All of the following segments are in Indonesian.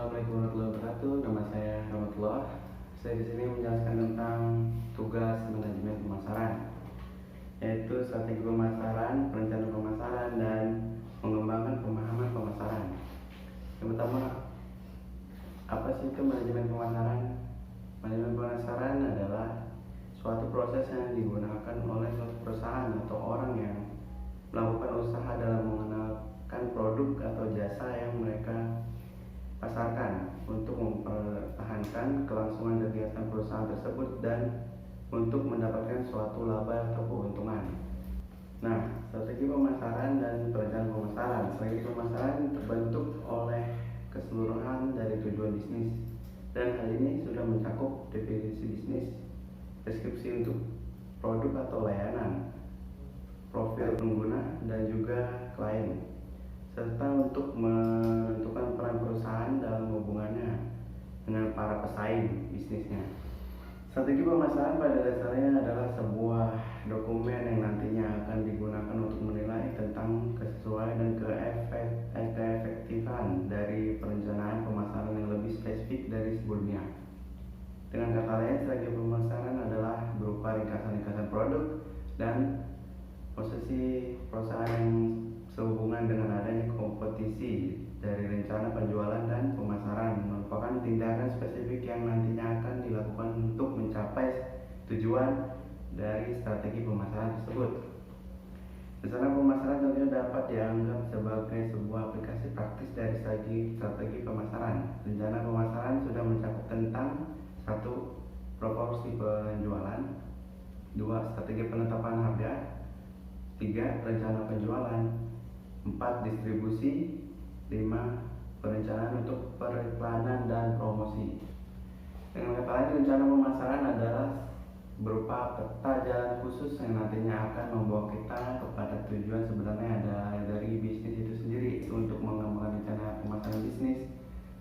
Assalamualaikum warahmatullahi wabarakatuh. Nama saya Rahmatullah. Saya di sini menjelaskan tentang tugas manajemen pemasaran, yaitu strategi pemasaran, perencanaan pemasaran, dan mengembangkan pemahaman pemasaran. Yang pertama, apa sih itu manajemen pemasaran? Manajemen pemasaran adalah suatu proses yang digunakan oleh suatu perusahaan atau orang yang melakukan usaha dalam mengenalkan produk atau jasa yang mereka pasarkan untuk mempertahankan kelangsungan kegiatan perusahaan tersebut dan untuk mendapatkan suatu laba atau keuntungan. Nah, strategi pemasaran dan perencanaan pemasaran. Strategi pemasaran terbentuk oleh keseluruhan dari tujuan bisnis, dan hal ini sudah mencakup definisi bisnis, deskripsi untuk produk atau layanan, profil pengguna, dan juga klien, serta untuk menentukan peran perusahaan dalam hubungannya dengan para pesaing bisnisnya. Strategi pemasaran pada dasarnya adalah sebuah dokumen yang nantinya akan digunakan untuk menilai tentang kesesuaian dan keefektifan dari perencanaan pemasaran yang lebih spesifik dari sebelumnya. Dengan kata lain, strategi pemasaran adalah berupa ringkasan-ringkasan produk dan posisi perusahaan yang sehubungan dengan adanya kompetisi dari rencana penjualan dan pemasaran, merupakan tindakan spesifik yang nantinya akan dilakukan untuk mencapai tujuan dari strategi pemasaran tersebut. Rencana pemasaran tentunya dapat dianggap sebagai sebuah aplikasi praktis dari strategi pemasaran. Rencana pemasaran sudah mencakup tentang 1. Proporsi penjualan, 2. Strategi penetapan harga, 3. Rencana penjualan, 4. Distribusi, 5. Perencanaan untuk periklanan dan promosi. Dengan kata lain, rencana pemasaran adalah berupa peta jalan khusus yang nantinya akan membawa kita kepada tujuan sebenarnya dari bisnis itu sendiri. Untuk mengembangkan rencana pemasaran bisnis,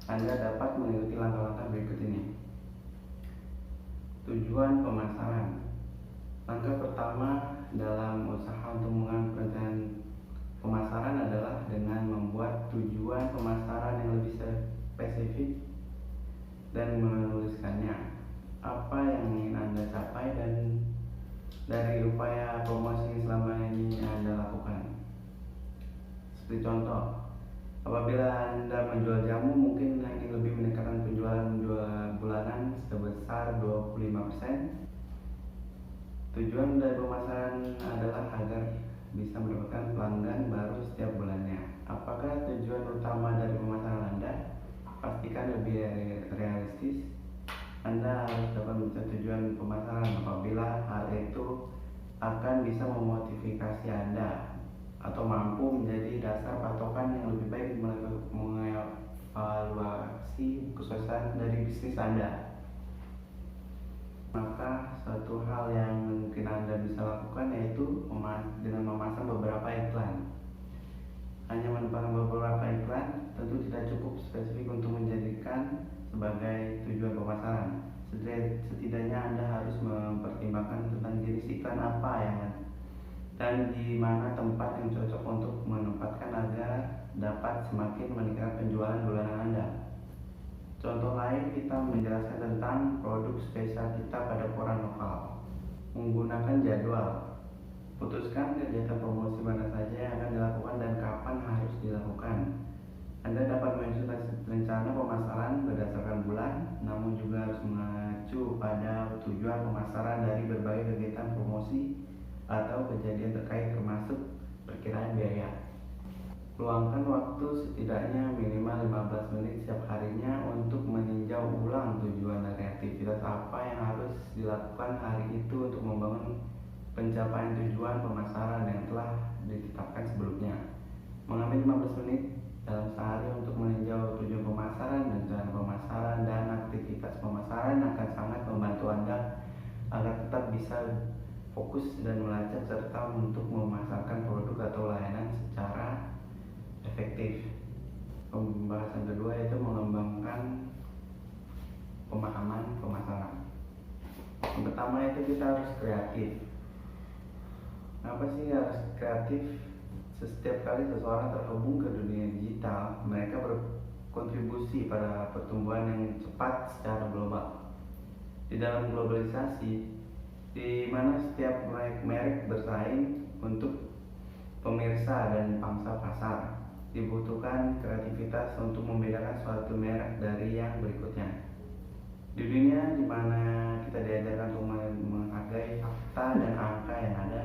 Anda dapat mengikuti langkah-langkah berikut ini. Tujuan pemasaran. Langkah pertama dalam usaha untuk mengembangkan perencanaan pemasaran adalah dengan membuat tujuan pemasaran yang lebih spesifik dan menuliskannya. Apa yang ingin Anda capai dan dari upaya promosi yang selama ini Anda lakukan. Seperti contoh, apabila Anda menjual jamu, mungkin ingin lebih meningkatkan penjualan bulanan sebesar 25%. Tujuan dari pemasaran adalah agar bisa mendapatkan pelanggan baru setiap bulannya. Apakah tujuan utama dari pemasaran Anda? Pastikan lebih realistis. Anda harus dapat mencapai tujuan pemasaran apabila hal itu akan bisa memotivasi Anda atau mampu menjadi dasar patokan yang lebih baik mengevaluasi kesuksesan dari bisnis Anda. Maka suatu hal yang mungkin Anda bisa lakukan yaitu dengan memasang beberapa iklan. Hanya menempatkan beberapa iklan tentu tidak cukup spesifik untuk menjadikan sebagai tujuan pemasaran. Setidaknya Anda harus mempertimbangkan tentang jenis iklan apa yang dan di mana tempat yang cocok untuk menempatkan agar dapat semakin meningkatkan penjualan bulanan Anda. Contoh lain, kita menjelaskan tentang produk spesial kita pada koran lokal. Menggunakan jadwal. Putuskan kegiatan promosi mana saja yang akan dilakukan dan kapan harus dilakukan. Anda dapat menyusun rencana pemasaran berdasarkan bulan, namun juga harus mengacu pada tujuan pemasaran dari berbagai kegiatan promosi atau kejadian terkait, termasuk perkiraan biaya. Luangkan waktu setidaknya minimal 15 menit setiap harinya untuk meninjau ulang tujuan dari aktivitas apa yang harus dilakukan hari itu untuk membangun pencapaian tujuan pemasaran yang telah ditetapkan sebelumnya. Mengambil 15 menit dalam sehari untuk meninjau tujuan pemasaran, rencana pemasaran, dan aktivitas pemasaran akan sangat membantu Anda agar tetap bisa fokus dan melacak serta untuk memasarkan produk atau layanan secara efektif. Pembahasan kedua yaitu mengembangkan pemahaman pemasaran. Yang pertama itu kita harus kreatif. Apa sih harus kreatif? Setiap kali seseorang terhubung ke dunia digital, mereka berkontribusi pada pertumbuhan yang cepat secara global. Di dalam globalisasi, di mana setiap merek bersaing untuk pemirsa dan pangsa pasar, dibutuhkan kreativitas untuk membedakan suatu merek dari yang berikutnya. Di dunia di mana kita diajarkan untuk menghargai fakta dan angka yang ada,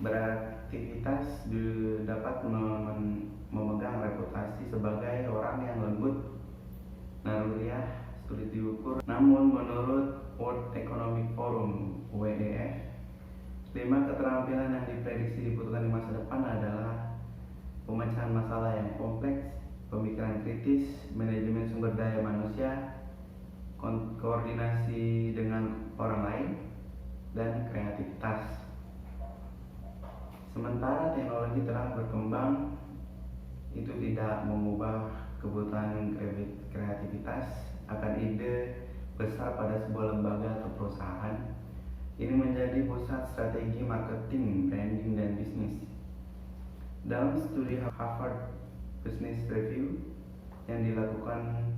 beraktivitas dapat memegang reputasi sebagai orang yang lembut, naluriah, sulit diukur. Namun menurut World Economic Forum (WEF), 5 keterampilan yang diprediksi dibutuhkan di masa depan adalah pemecahan masalah yang kompleks, pemikiran kritis, manajemen sumber daya manusia, koordinasi dengan orang lain, dan kreativitas. Sementara teknologi telah berkembang, itu tidak mengubah kebutuhan kreativitas akan ide besar pada sebuah lembaga atau perusahaan. Ini menjadi pusat strategi marketing, branding, dan bisnis. Dalam studi Harvard Business Review yang dilakukan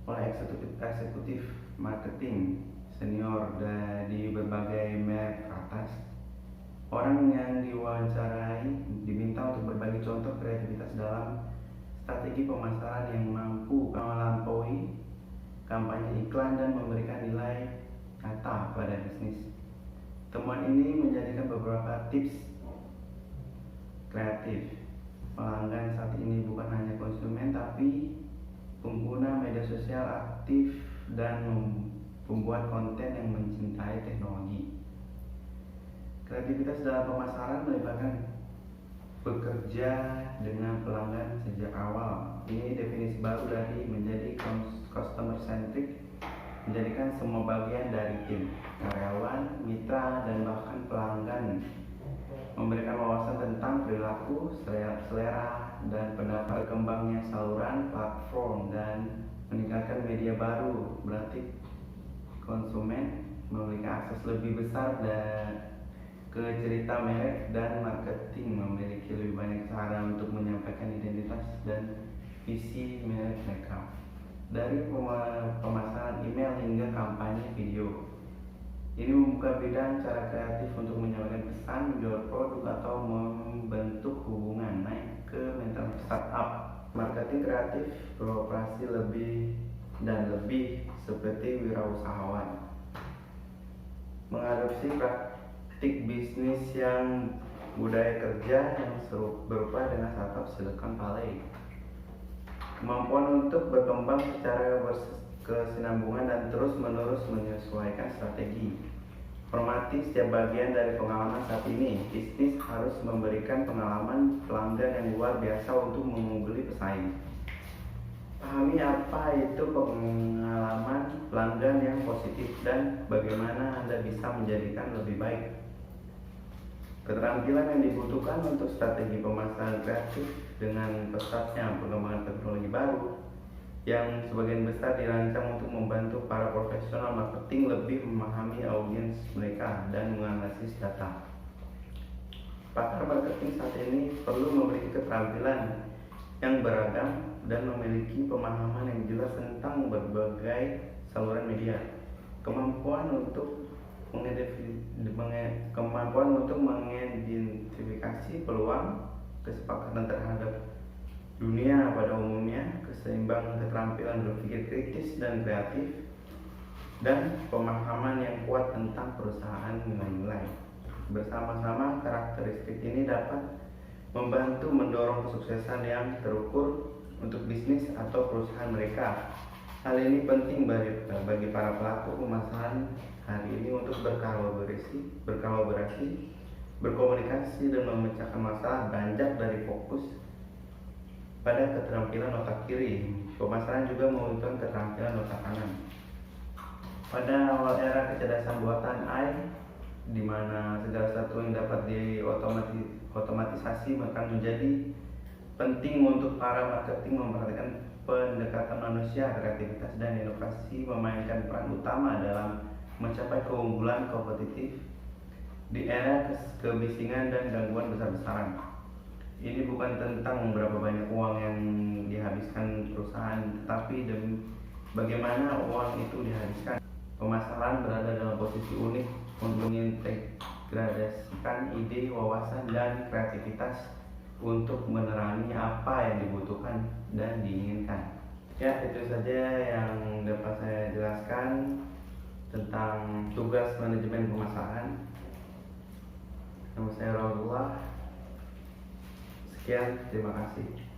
oleh eksekutif marketing senior di berbagai merek atas, orang yang diwawancarai diminta untuk berbagi contoh kreativitas dalam strategi pemasaran yang mampu melampaui kampanye iklan dan memberikan nilai nyata pada bisnis. Temuan ini menjadikan beberapa tips kreatif. Pelanggan saat ini bukan hanya konsumen, tapi pengguna media sosial aktif dan pembuat konten yang mencintai teknologi. Kreativitas dalam pemasaran melibatkan bekerja dengan pelanggan sejak awal. Ini definisi baru dari menjadi customer centric, menjadikan semua bagian dari tim, karyawan, mitra, dan bahkan pelanggan, memberikan wawasan tentang perilaku, selera, dan pendapat. Berkembangnya saluran platform dan meningkatkan media baru berarti konsumen memiliki akses lebih besar ke cerita merek, dan marketing memiliki lebih banyak cara untuk menyampaikan identitas dan visi merek mereka, dari pemasaran email hingga kampanye video. Ini membuka bidang cara kreatif untuk menyampaikan pesan, menjual produk, atau membentuk hubungan, naik ke mental startup. Marketing kreatif beroperasi lebih dan lebih seperti wirausahawan, mengadopsi praktik bisnis yang budaya kerja yang berupa dengan startup Silicon Valley. Kemampuan untuk berkembang secara berkesinambungan dan terus-menerus menyesuaikan strategi. Hormati setiap bagian dari pengalaman saat ini. Bisnis harus memberikan pengalaman pelanggan yang luar biasa untuk mengungguli pesaing. Pahami apa itu pengalaman pelanggan yang positif dan bagaimana Anda bisa menjadikan lebih baik. Keterampilan yang dibutuhkan untuk strategi pemasaran kreatif dengan pesatnya perkembangan teknologi baru yang sebagian besar dirancang untuk membantu para profesional marketing lebih memahami audiens mereka dan menganalisis data. Pakar marketing saat ini perlu memiliki keterampilan yang beragam dan memiliki pemahaman yang jelas tentang berbagai saluran media. Kemampuan untuk mengidentifikasi peluang, kesepakatan terhadap dunia pada umumnya, keseimbangan keterampilan berpikir kritis dan kreatif, dan pemahaman yang kuat tentang perusahaan nilai-nilai. Bersama-sama, karakteristik ini dapat membantu mendorong kesuksesan yang terukur untuk bisnis atau perusahaan mereka. Hal ini penting bagi para pelaku pemasaran hari ini untuk berkolaborasi, berkomunikasi, dan memecahkan masalah beranjak dari fokus pada keterampilan otak kiri. Pemasaran juga membutuhkan keterampilan otak kanan. Pada awal era kecerdasan buatan AI, di mana segala sesuatu yang dapat diotomatisasi, maka menjadi penting untuk para marketing memperhatikan pendekatan manusia. Kreativitas dan inovasi memainkan peran utama dalam mencapai keunggulan kompetitif di era kebisingan dan gangguan besar-besaran. Ini bukan tentang berapa banyak uang yang dihabiskan perusahaan, tetapi bagaimana uang itu dihabiskan. Pemasaran berada dalam posisi unik untuk mengintegrasikan ide, wawasan, dan kreativitas untuk menerangi apa yang dibutuhkan dan diinginkan. Ya, itu saja yang dapat saya jelaskan tentang tugas manajemen pemasaran. Nama saya Rasulullah. Sekian, terima kasih.